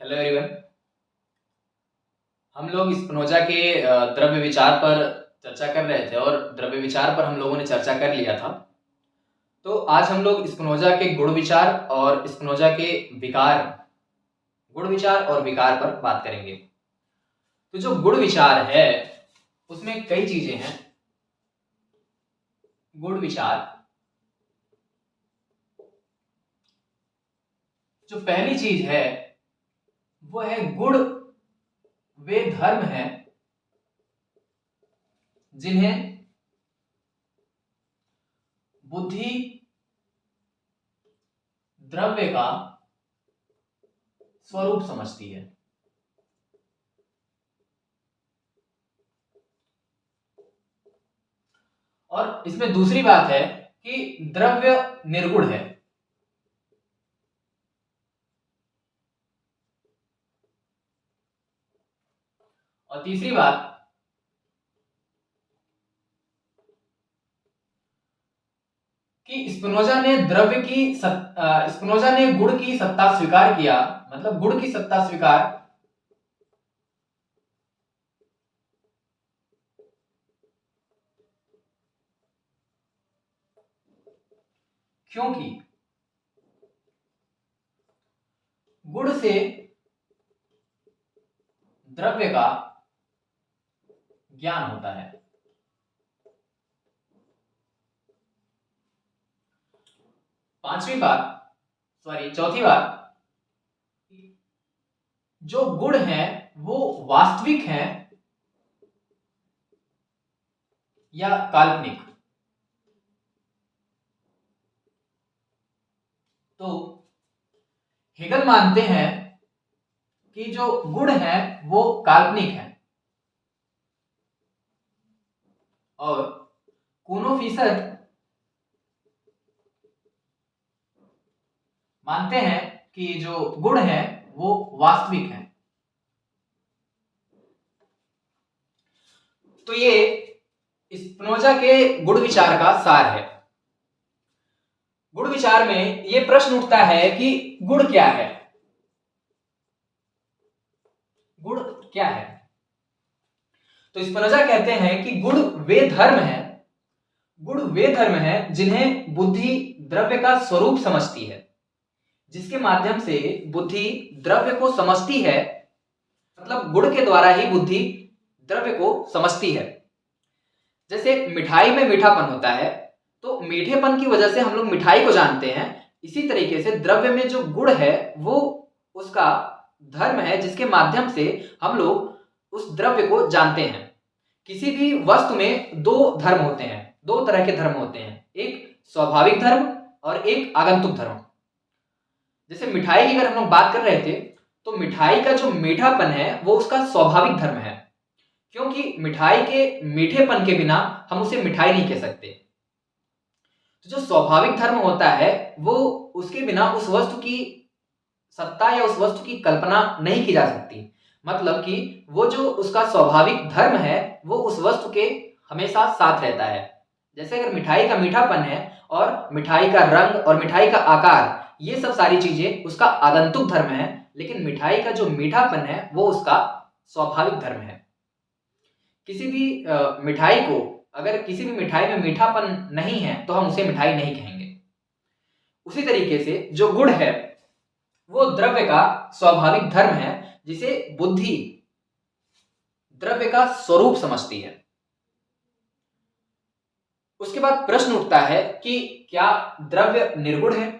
Hello everyone. हम लोग Spinoza के द्रव्य विचार पर चर्चा कर रहे थे और द्रव्य विचार पर हम लोगों ने चर्चा कर लिया था। तो आज हम लोग स्पिनोजा के गुण विचार और स्पिनोजा के विकार गुण विचार और विकार पर बात करेंगे। तो जो गुण विचार है उसमें कई चीजें हैं। गुण विचार, जो पहली चीज है वो है गुण वे धर्म हैं जिन्हें बुद्धि द्रव्य का स्वरूप समझती है। और इसमें दूसरी बात है कि द्रव्य निर्गुण है। और तीसरी बात कि स्पिनोजा ने गुण की सत्ता स्वीकार किया, मतलब गुण की सत्ता स्वीकार क्यों की? गुण से द्रव्य का ज्ञान होता है। चौथी बात, जो गुण है वो वास्तविक है या काल्पनिक। तो हेगल मानते हैं कि जो गुण है वो काल्पनिक है और कूनो फीसद मानते हैं कि जो गुण है वो वास्तविक है। तो ये स्पिनोजा के गुण विचार का सार है। गुण विचार में ये प्रश्न उठता है कि गुण क्या है? गुण क्या है? तो स्पिनोजा कहते हैं कि गुण वे धर्म हैं जिन्हें बुद्धि द्रव्य का स्वरूप समझती है, जिसके माध्यम से बुद्धि द्रव्य को समझती है। मतलब गुण के द्वारा ही बुद्धि द्रव्य को समझती है। जैसे मिठाई में मीठापन होता है तो मीठेपन की वजह से हम लोग मिठाई को जानते हैं। इसी तरीके से द्रव्य में जो गुण है वो उसका धर्म है, जिसके माध्यम से हम लोग उस द्रव्य को जानते हैं। किसी भी वस्तु में दो धर्म होते हैं, दो तरह के धर्म होते हैं, एक स्वाभाविक धर्म और एक आगंतुक धर्म। जैसे मिठाई की अगर हम लोग बात कर रहे थे तो मिठाई का जो मीठापन है वो उसका स्वाभाविक धर्म है, क्योंकि मिठाई के मीठेपन के बिना हम उसे मिठाई नहीं कह सकते। तो जो स्वाभाविक धर्म होता है वो उसके बिना उस वस्तु की सत्ता या उस वस्तु की कल्पना नहीं की जा सकती। मतलब कि वो जो उसका स्वाभाविक धर्म है वो उस वस्तु के हमेशा साथ रहता है। जैसे अगर मिठाई का मीठापन है और मिठाई का रंग और मिठाई का आकार, ये सब सारी चीजें उसका आगंतुक धर्म है, लेकिन मिठाई का जो मीठापन है वो उसका स्वाभाविक धर्म है। किसी भी मिठाई को, अगर किसी भी मिठाई में मीठापन नहीं है तो हम उसे मिठाई नहीं कहेंगे। उसी तरीके से जो गुण है वो द्रव्य का स्वाभाविक धर्म है, जिसे बुद्धि द्रव्य का स्वरूप समझती है। उसके बाद प्रश्न उठता है कि क्या द्रव्य निर्गुण है?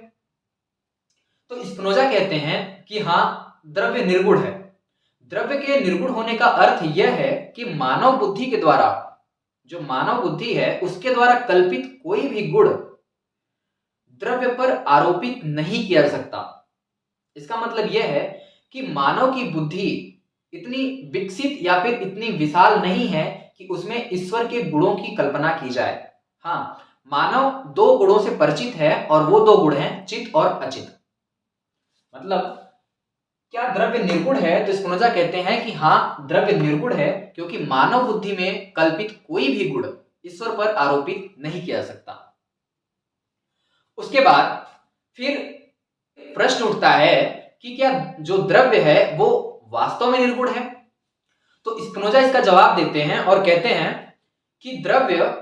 तो स्पिनोजा कहते हैं कि हाँ, द्रव्य निर्गुण है। द्रव्य के निर्गुण होने का अर्थ यह है कि मानव बुद्धि के द्वारा, जो मानव बुद्धि है उसके द्वारा कल्पित कोई भी गुण द्रव्य पर आरोपित नहीं किया जा सकता। इसका मतलब यह है कि मानव की बुद्धि इतनी विकसित या फिर इतनी विशाल नहीं है कि उसमें ईश्वर के गुणों की कल्पना की जाए। हाँ, मानव दो गुणों से परिचित है और वो दो गुण हैं चित और अचित। मतलब क्या द्रव्य निर्गुण है? तो स्पिनोजा कहते हैं कि हाँ, द्रव्य निर्गुण है, क्योंकि मानव बुद्धि में कल्पित कोई भी गुण ईश्वर पर आरोपित नहीं किया जा सकता। उसके बाद फिर प्रश्न उठता है कि क्या जो द्रव्य है वो वास्तव में निर्गुण है? तो स्पिनोजा इसका जवाब देते हैं और कहते हैं कि द्रव्य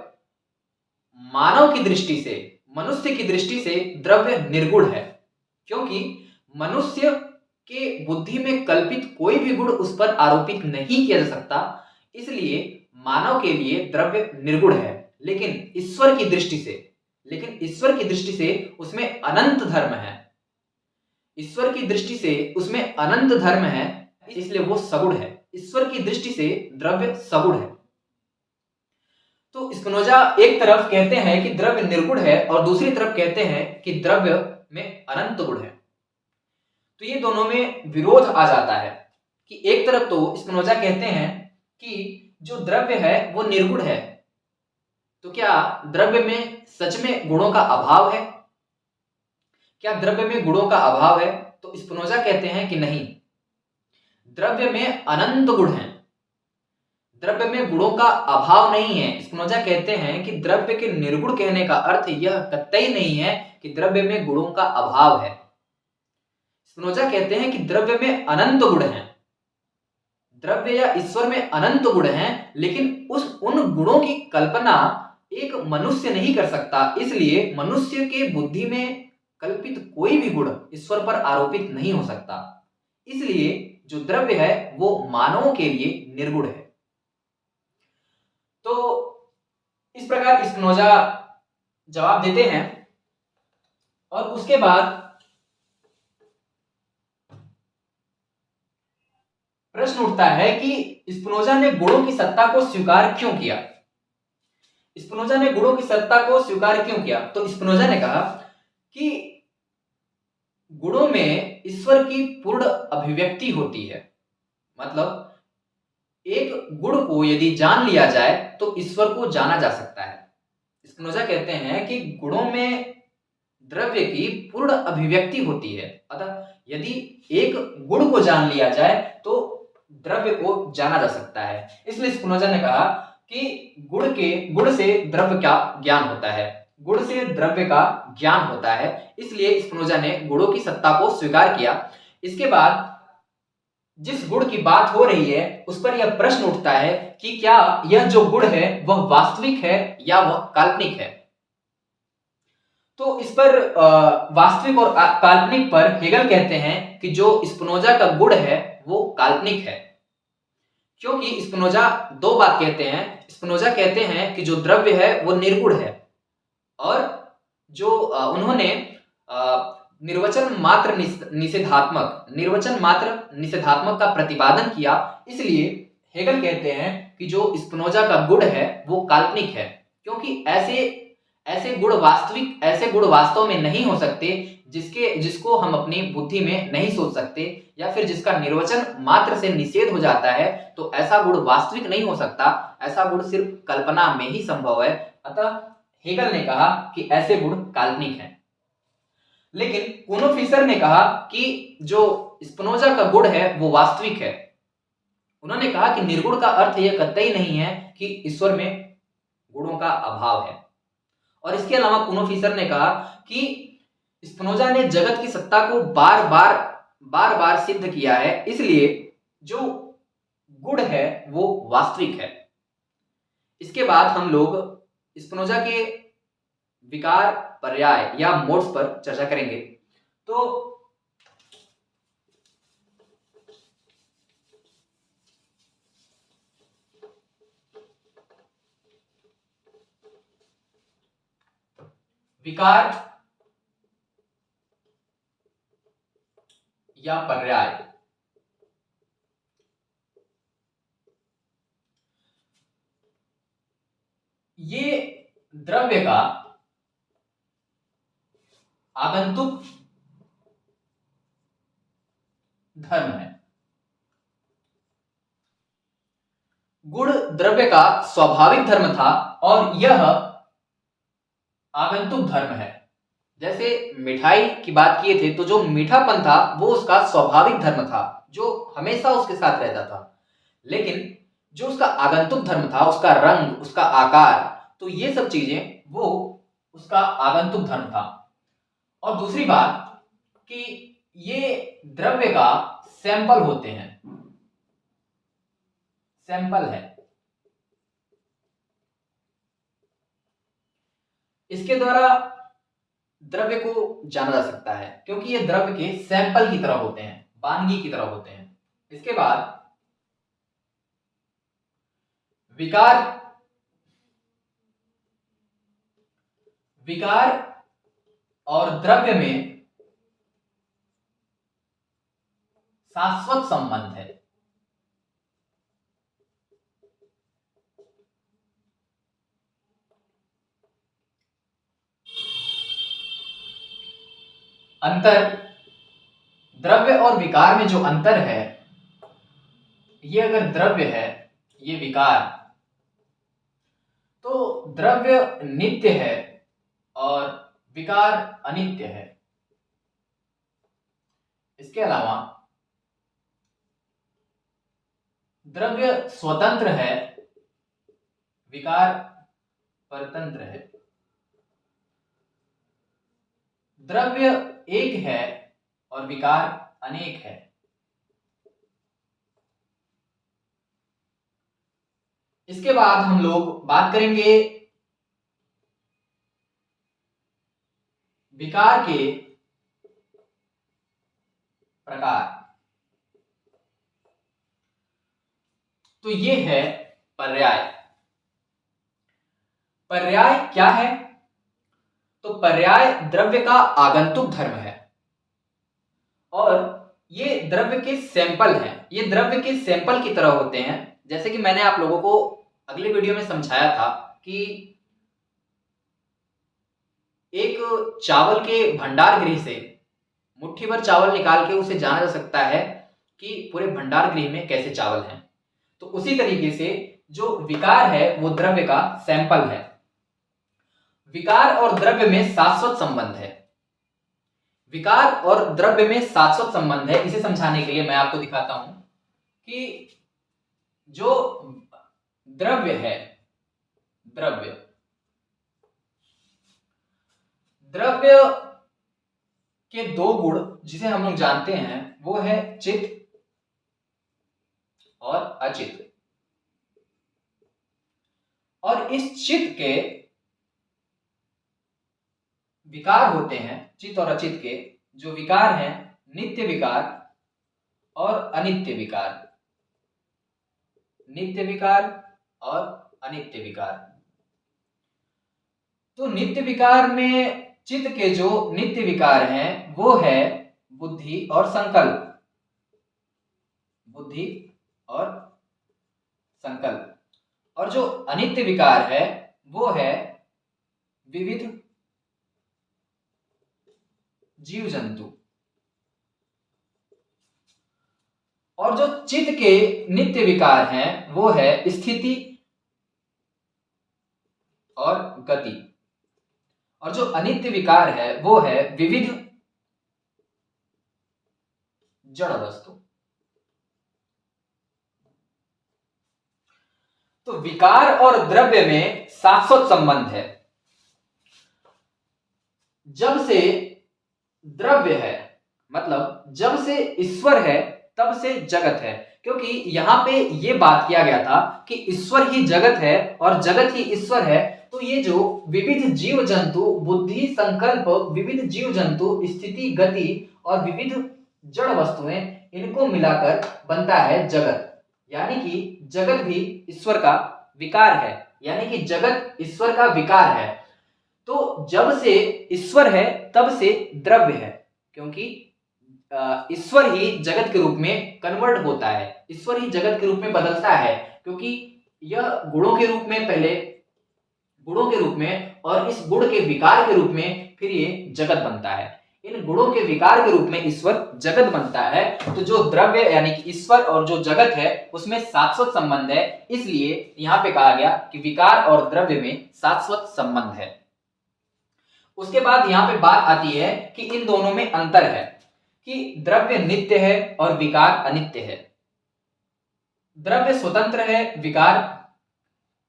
मानव की दृष्टि से, मनुष्य की दृष्टि से द्रव्य निर्गुण है, क्योंकि मनुष्य के बुद्धि में कल्पित कोई भी गुण उस पर आरोपित नहीं किया जा सकता, इसलिए मानव के लिए द्रव्य निर्गुण है। लेकिन ईश्वर की दृष्टि से उसमें अनंत धर्म है। ईश्वर की दृष्टि से उसमें अनंत धर्म है, इसलिए वो सगुण है। ईश्वर की दृष्टि से द्रव्य सगुण है। तो स्पिनोजा एक तरफ कहते हैं कि द्रव्य निर्गुण है और दूसरी तरफ कहते हैं कि द्रव्य में अनंत गुण है। तो ये दोनों में विरोध आ जाता है कि एक तरफ तो स्पिनोजा कहते हैं कि जो द्रव्य है वो निर्गुण है, तो क्या द्रव्य में सच में गुणों का अभाव है? क्या द्रव्य में गुणों का अभाव है? तो स्पिनोजा कहते हैं कि नहीं, द्रव्य में अनंत गुण हैं, द्रव्य में गुणों का अभाव नहीं है। स्पिनोजा कहते हैं कि द्रव्य के निर्गुण कहने का अर्थ यह कतई नहीं है कि द्रव्य में गुणों का अभाव है। स्पिनोजा कहते हैं कि द्रव्य में अनंत गुण हैं, द्रव्य या ईश्वर में अनंत गुण हैं, लेकिन उन गुणों की कल्पना एक मनुष्य नहीं कर सकता, इसलिए मनुष्य के बुद्धि में कल्पित कोई भी गुण ईश्वर पर आरोपित नहीं हो सकता, इसलिए जो द्रव्य है वो मानवों के लिए निर्गुण है। तो इस प्रकार स्पिनोजा जवाब देते हैं और उसके बाद प्रश्न उठता है कि स्पिनोजा ने गुणों की सत्ता को स्वीकार क्यों किया? स्पिनोजा ने गुणों की सत्ता को स्वीकार क्यों किया? तो स्पिनोजा ने कहा कि गुणों में ईश्वर की पूर्ण अभिव्यक्ति होती है। मतलब एक गुण को यदि जान लिया जाए तो ईश्वर को जाना जा सकता है। स्पिनोजा कहते हैं कि गुणों में द्रव्य की पूर्ण अभिव्यक्ति होती है, अतः यदि एक गुण को जान लिया जाए तो द्रव्य को जाना जा सकता है। इसलिए स्पिनोजा ने कहा कि गुण से द्रव्य का ज्ञान होता है, गुण से द्रव्य का ज्ञान होता है, इसलिए स्पिनोजा ने गुणों की सत्ता को स्वीकार किया। इसके बाद जिस गुण की बात हो रही है उस पर यह प्रश्न उठता है कि क्या यह जो गुण है वह वास्तविक है या वह काल्पनिक है? तो इस पर वास्तविक और काल्पनिक पर हेगल कहते हैं कि जो स्पिनोजा का गुण है वो काल्पनिक है, क्योंकि स्पिनोजा दो बात कहते हैं। स्पिनोजा कहते हैं कि जो द्रव्य है वो निर्गुण है, और जो उन्होंने निर्वचन मात्र निषेधात्मक का प्रतिपादन किया, इसलिए हेगल कहते हैं कि जो स्पिनोजा का गुण है वो काल्पनिक है, क्योंकि ऐसे गुण वास्तव में नहीं हो सकते जिसको हम अपनी बुद्धि में नहीं सोच सकते, या फिर जिसका निर्वचन मात्र से निषेध हो जाता है, तो ऐसा गुण वास्तविक नहीं हो सकता, ऐसा गुण सिर्फ कल्पना में ही संभव है। अतः हेगल ने कहा कि ऐसे गुण काल्पनिक हैं। लेकिन कूनो फिशर ने कहा कि जो स्पिनोजा का गुण है वो वास्तविक है। उन्होंने कहा कि निर्गुण का अर्थ यह कतई नहीं है कि ईश्वर में गुणों का अभाव है। और इसके अलावा कूनो फिशर ने कहा कि स्पिनोजा ने जगत की सत्ता को बार बार सिद्ध किया है, इसलिए जो गुण है वो वास्तविक है। इसके बाद हम लोग स्पिनोजा के विकार, पर्याय या मोड्स पर चर्चा करेंगे। तो विकार या पर्याय, ये द्रव्य का आगंतुक धर्म है। गुण द्रव्य का स्वाभाविक धर्म था और यह आगंतुक धर्म है। जैसे मिठाई की बात किए थे, तो जो मीठापन था वो उसका स्वाभाविक धर्म था, जो हमेशा उसके साथ रहता था। लेकिन जो उसका आगंतुक धर्म था, उसका रंग, उसका आकार, तो ये सब चीजें वो उसका आगंतुक धर्म था। और दूसरी बात कि ये द्रव्य का सैंपल होते हैं, सैंपल है। इसके द्वारा द्रव्य को जाना जा सकता है क्योंकि ये द्रव्य के सैंपल की तरह होते हैं, वानगी की तरह होते हैं। इसके बाद विकार, विकार और द्रव्य में शाश्वत संबंध है। अंतर, द्रव्य और विकार में जो अंतर है, ये अगर द्रव्य है, ये विकार, तो द्रव्य नित्य है और विकार अनित्य है। इसके अलावा द्रव्य स्वतंत्र है, विकार परतंत्र है। द्रव्य एक है और विकार अनेक है। इसके बाद हम लोग बात करेंगे विकार के प्रकार। तो ये है पर्याय। पर्याय क्या है? तो पर्याय द्रव्य का आगंतुक धर्म है और ये द्रव्य के सैंपल हैं। ये द्रव्य के सैंपल की तरह होते हैं। जैसे कि मैंने आप लोगों को अगले वीडियो में समझाया था कि एक चावल के भंडार गृह से मुट्ठी भर चावल निकाल के उसे जाना जा सकता है कि पूरे भंडार गृह में कैसे चावल हैं। तो उसी तरीके से जो विकार है वो द्रव्य का सैंपल है। विकार और द्रव्य में शाश्वत संबंध है। विकार और द्रव्य में शाश्वत संबंध है। इसे समझाने के लिए मैं आपको दिखाता हूं कि जो द्रव्य है, द्रव्य द्रव्य के दो गुण जिसे हम लोग जानते हैं वो है चित्त और अचित्त। और इस चित्त के विकार होते हैं, चित्त और अचित्त के जो विकार हैं, नित्य विकार और अनित्य विकार। नित्य विकार और अनित्य विकार। तो नित्य विकार में चित्त के जो नित्य विकार हैं वो है बुद्धि और संकल्प। बुद्धि और संकल्प। और जो अनित्य विकार है वो है विविध जीव जंतु। और जो चित्त के नित्य विकार हैं वो है स्थिति और गति। और जो अनित्य विकार है वो है विविध जड़ वस्तु। तो विकार और द्रव्य में शाश्वत संबंध है। जब से द्रव्य है, मतलब जब से ईश्वर है तब से जगत है। क्योंकि यहां पे ये बात किया गया था कि ईश्वर ही जगत है और जगत ही ईश्वर है। तो ये जो विविध जीव जंतु, बुद्धि, संकल्प, विविध जीव जंतु, स्थिति, गति और विविध जड़ वस्तुएं, इनको मिलाकर बनता है जगत। यानी कि जगत भी ईश्वर का विकार है, यानी कि जगत ईश्वर का विकार है। तो जब से ईश्वर है तब से द्रव्य है, क्योंकि ईश्वर ही जगत के रूप में कन्वर्ट होता है, ईश्वर ही जगत के रूप में बदलता है। क्योंकि यह गुणों के रूप में, पहले गुणों के रूप में और इस गुण के विकार के रूप में फिर ये जगत बनता है। इन गुणों के विकार के रूप में ईश्वर जगत बनता है। तो जो द्रव्य यानी कि ईश्वर और जो जगत है उसमें शाश्वत संबंध है। इसलिए यहां पे कहा गया कि विकार और द्रव्य में शाश्वत संबंध है। उसके बाद यहां पे बात आती है कि इन दोनों में अंतर है कि द्रव्य नित्य है और विकार अनित्य है। द्रव्य स्वतंत्र है, विकार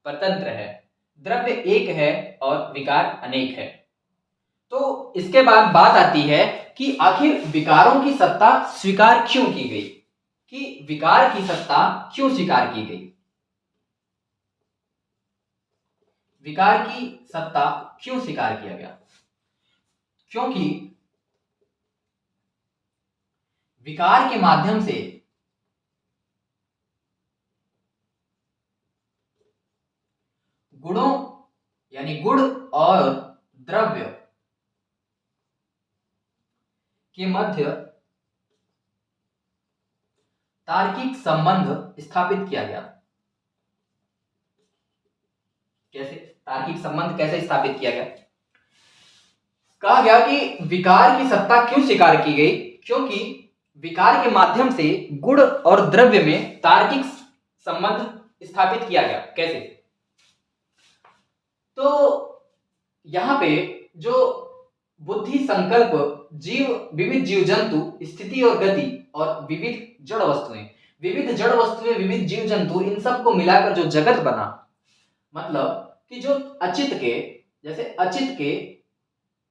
परतंत्र है। द्रव्य एक है और विकार अनेक है। तो इसके बाद बात आती है कि आखिर विकारों की सत्ता स्वीकार क्यों की गई, कि विकार की सत्ता क्यों स्वीकार की गई, विकार की सत्ता क्यों स्वीकार किया गया। क्योंकि विकार के माध्यम से गुणों यानी गुण और द्रव्य के मध्य तार्किक संबंध स्थापित किया गया। कैसे तार्किक संबंध कैसे स्थापित किया गया? कहा गया कि विकार की सत्ता क्यों स्वीकार की गई, क्योंकि विकार के माध्यम से गुण और द्रव्य में तार्किक संबंध स्थापित किया गया। कैसे? तो यहां पे जो बुद्धि, संकल्प, जीव, विविध जीव जंतु, स्थिति और गति और विविध जड़ वस्तुएं, विविध जीव जंतु, इन सब को मिलाकर जो जगत बना, मतलब कि जो अचित के, जैसे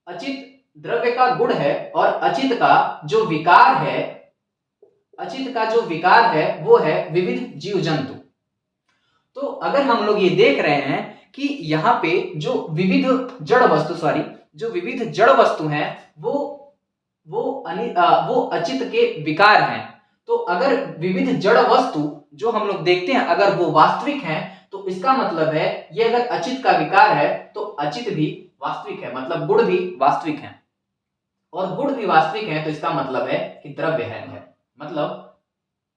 अचित द्रव्य का गुण है और अचित का जो विकार है वो है विविध जीव जंतु। तो अगर हम लोग ये देख रहे हैं कि यहाँ पे जो विविध जड़ वस्तु हैं वो अचित के विकार हैं। तो अगर विविध जड़ वस्तु जो हम लोग देखते हैं अगर वो वास्तविक हैं, तो इसका मतलब है ये अगर अचित का विकार है तो अचित भी वास्तविक है, मतलब गुण भी वास्तविक है, और गुण भी वास्तविक है तो इसका मतलब है कि द्रव्य है। मतलब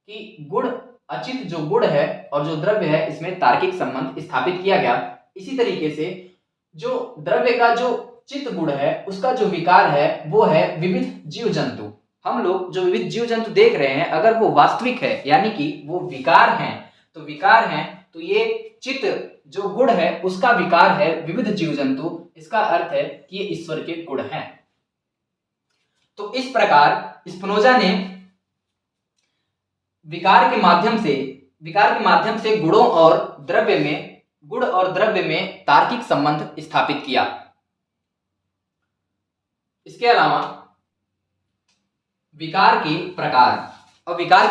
कि गुण, अचित जो गुण है और जो द्रव्य है, इसमें तार्किक संबंध स्थापित किया गया। इसी तरीके से जो द्रव्य का जो चित्त गुण है उसका जो विकार है वो है विविध जीव जंतु। हम लोग जो विविध जीव जंतु देख रहे हैं अगर वो वास्तविक है यानी कि वो विकार हैं, तो ये चित्त जो गुण है उसका विकार है विविध जीव जंतु। इसका अर्थ है कि ये ईश्वर के गुण हैं। तो इस प्रकार स्पिनोजा ने विकार के माध्यम से गुण और द्रव्य में तार्किक संबंध स्थापित किया। इसके अलावा विकार के प्रकार, तो विकार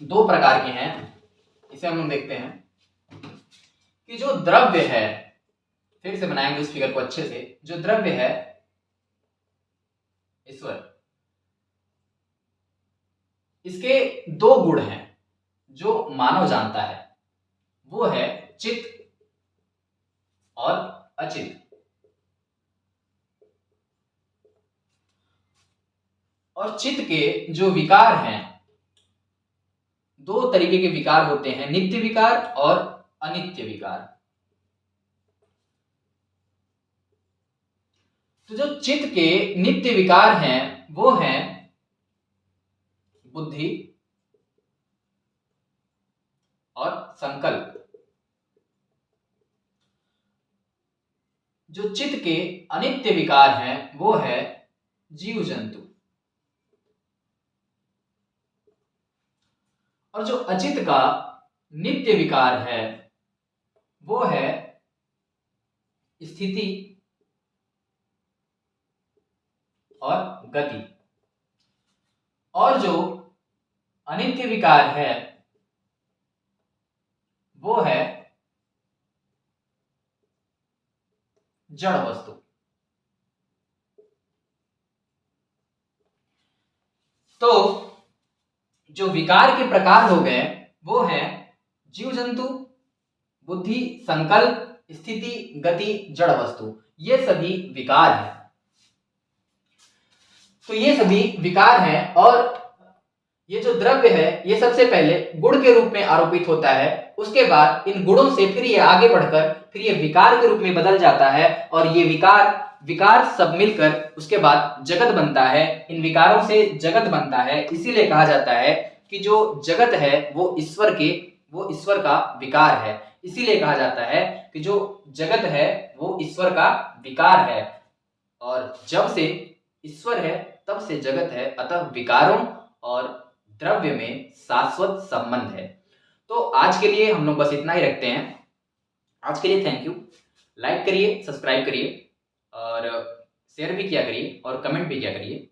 दो प्रकार के हैं। इसे हम लोग देखते हैं कि जो द्रव्य है, फिर से बनाएंगे इस फिगर को अच्छे से, जो द्रव्य है ईश्वर, इसके दो गुण हैं जो मानव जानता है, वो है चित्त और अचित। और चित्त के जो विकार हैं, दो तरीके के विकार होते हैं, नित्य विकार और अनित्य विकार। तो जो चित्त के नित्य विकार हैं वो हैं बुद्धि और संकल्प। जो चित्त के अनित्य विकार हैं वो है जीव जंतु। और जो अचित का नित्य विकार है वो है स्थिति और गति। और जो अनित्य विकार है वो है जड़ वस्तु। तो जो विकार के प्रकार हो गए वो हैं जीव जंतु, बुद्धि, संकल्प, स्थिति, गति, जड़ वस्तु। ये सभी विकार हैं। तो ये सभी विकार हैं और ये जो द्रव्य है ये सबसे पहले गुण के रूप में आरोपित होता है, उसके बाद इन गुणों से फिर ये आगे बढ़कर फिर ये विकार के रूप में बदल जाता है और ये विकार सब मिलकर उसके बाद जगत बनता है। इन विकारों से जगत बनता है। इसीलिए कहा जाता है कि जो जगत है वो ईश्वर का विकार है। इसीलिए कहा जाता है कि जो जगत है वो ईश्वर का विकार है, और जब से ईश्वर है तब से जगत है। अतः विकारों और द्रव्य में शाश्वत संबंध है। तो आज के लिए हम लोग बस इतना ही रखते हैं। आज के लिए थैंक यू। लाइक करिए, सब्सक्राइब करिए और शेयर भी किया करिए और कमेंट भी किया करिए।